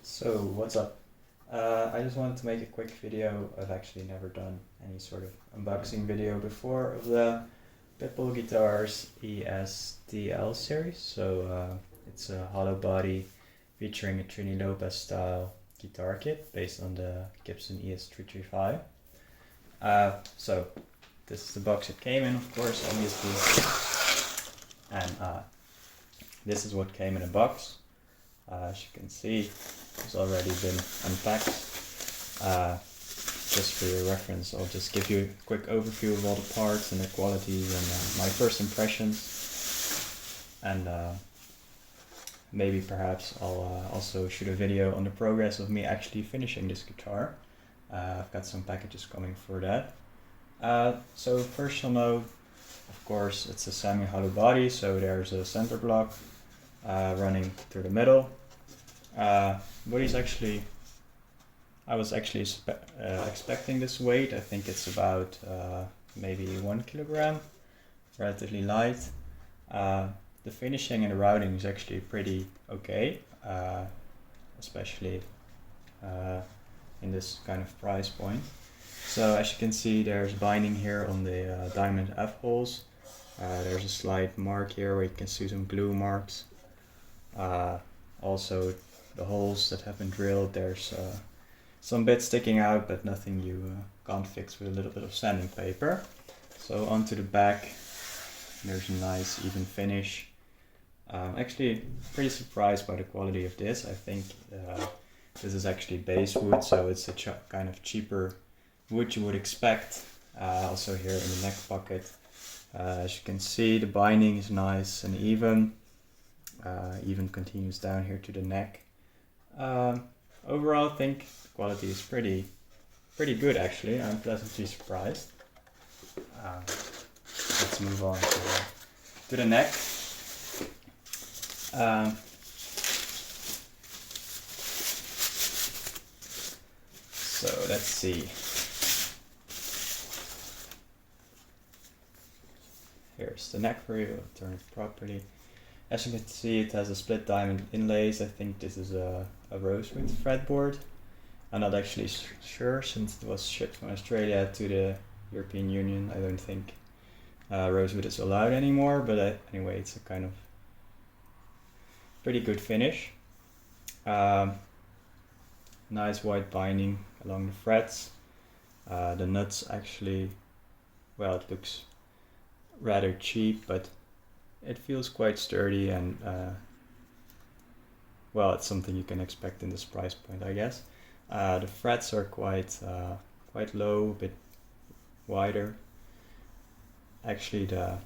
So what's up? I just wanted to make a quick video. I've actually never done any sort of unboxing video before of the Pitbull Guitars ES-TL series. So it's a hollow body featuring a Trini Lopez style guitar kit based on the Gibson ES-335. So this is the box it came in, of course, obviously. And this is what came in a box. As you can see, it's already been unpacked. Just for your reference, I'll just give you a quick overview of all the parts and their qualities and my first impressions. And maybe perhaps I'll also shoot a video on the progress of me actually finishing this guitar. I've got some packages coming for that. So first you'll know, of course, it's a semi-hollow body, so there's a center block running through the middle. I was actually expecting this weight. I think it's about maybe 1 kilogram, relatively light. The finishing and the routing is actually pretty okay, especially in this kind of price point. So as you can see, there's binding here on the diamond F holes. There's a slight mark here where you can see some glue marks. Also the holes that have been drilled, there's some bits sticking out, but nothing you can't fix with a little bit of sanding paper. So onto the back, there's a nice even finish. Actually pretty surprised by the quality of this. I think this is actually basswood, so it's a kind of cheaper wood you would expect. Also here in the neck pocket, as you can see, the binding is nice and even. Even continues down here to the neck. Overall, I think the quality is pretty good actually. I'm pleasantly surprised. Let's move on to the neck. So let's see. Here's the neck for you. I'll turn it properly. As you can see, it has a split diamond inlays. I think this is a rosewood fretboard. I'm not actually sure, since it was shipped from Australia to the European Union. I don't think rosewood is allowed anymore, but anyway, it's a kind of pretty good finish. Nice white binding along the frets. The nuts actually, well, it looks rather cheap, but it feels quite sturdy and well, it's something you can expect in this price point, I guess. The frets are quite low, a bit wider. Actually, the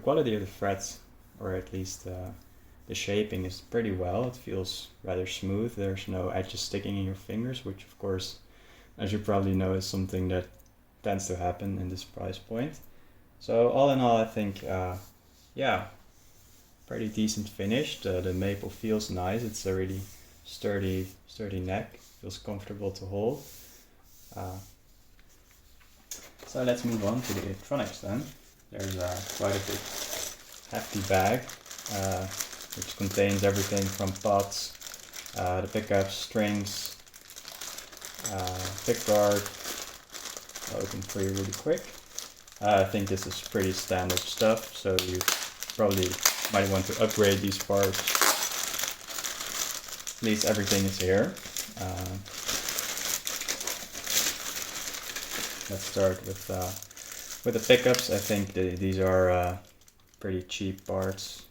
quality of the frets, or at least the shaping, is pretty well. It feels rather smooth. There's no edges sticking in your fingers, which of course, as you probably know, is something that tends to happen in this price point. So all in all, I think yeah, pretty decent finish. The maple feels nice. It's a really sturdy neck. Feels comfortable to hold. So let's move on to the electronics then. There's quite a big hefty bag, which contains everything from pots, the pickups, strings, pickguard. I'll open for you really quick. I think this is pretty standard stuff, so you probably might want to upgrade these parts. At least everything is here. Let's start with the pickups. I think these are pretty cheap parts,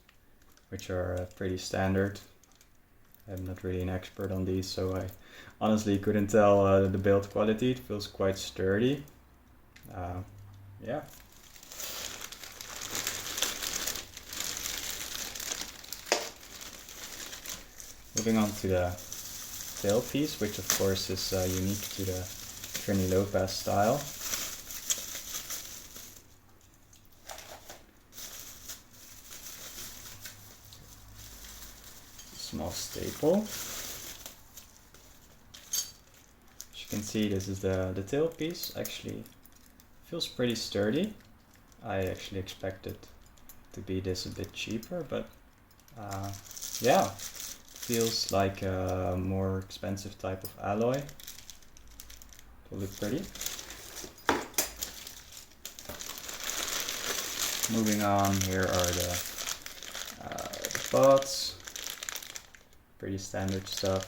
which are pretty standard. I'm not really an expert on these, so I honestly couldn't tell the build quality. It feels quite sturdy. Yeah. Moving on to the tailpiece, which of course is unique to the Trini Lopez style. Small staple. As you can see, this is the tailpiece. Actually feels pretty sturdy. I actually expected to be this a bit cheaper, but yeah, feels like a more expensive type of alloy. It will look pretty. Moving on, here are the pots. Pretty standard stuff.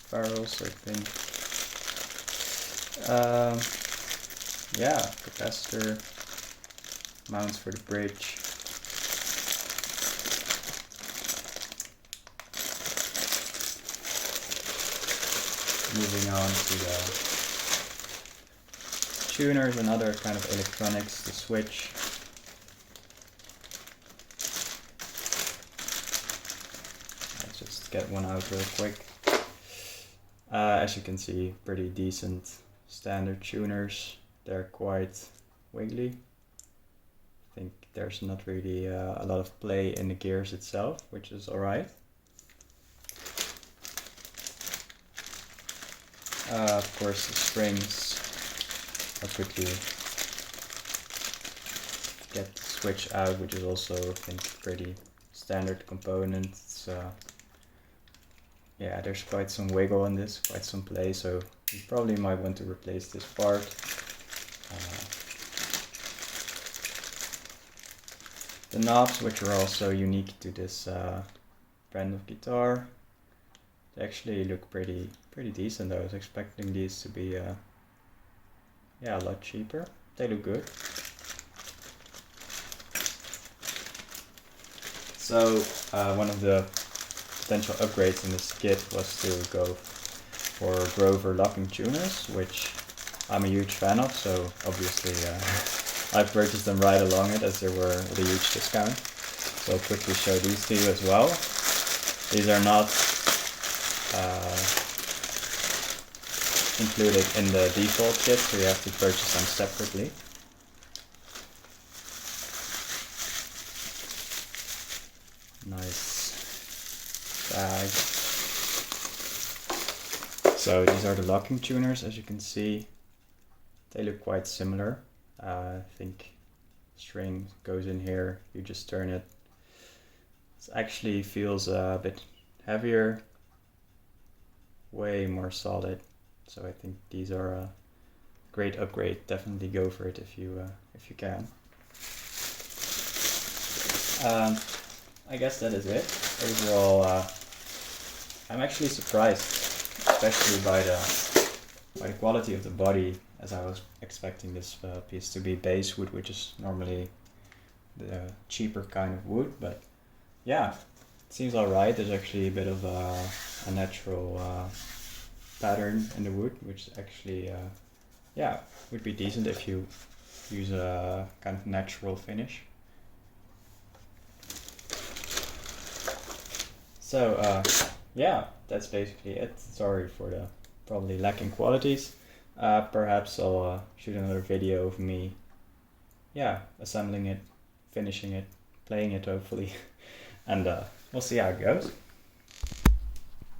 Barrels, I think. Yeah, capacitor, mounts for the bridge. Moving on to the tuners and other kind of electronics, the switch. Let's just get one out real quick. As you can see, pretty decent standard tuners. They're quite wiggly. I think there's not really a lot of play in the gears itself, which is alright. Of course, the springs are quickly get the switch out, which is also, I think, pretty standard component. It's, yeah, there's quite some wiggle in this, quite some play, so you probably might want to replace this part. The knobs, which are also unique to this brand of guitar, they actually look pretty decent. I was expecting these to be yeah, a lot cheaper. They look good. So one of the potential upgrades in this kit was to go for Grover locking tuners, which I'm a huge fan of, so obviously I purchased them right along it as they were at a huge discount. So I'll quickly show these to you as well. These are not included in the default kit, so you have to purchase them separately. Nice bag. So these are the locking tuners, as you can see. They look quite similar. I think string goes in here, you just turn it. It actually feels a bit heavier, way more solid. So I think these are a great upgrade. Definitely go for it if you can. I guess that is it. Overall, I'm actually surprised, especially by the quality of the body, as I was expecting this piece to be bass wood, which is normally the cheaper kind of wood. But yeah, it seems alright. There's actually a bit of a natural pattern in the wood, which actually yeah, would be decent if you use a kind of natural finish. So yeah, that's basically it. Sorry for the probably lacking qualities. Perhaps I'll shoot another video of me, yeah, assembling it, finishing it, playing it hopefully, and we'll see how it goes.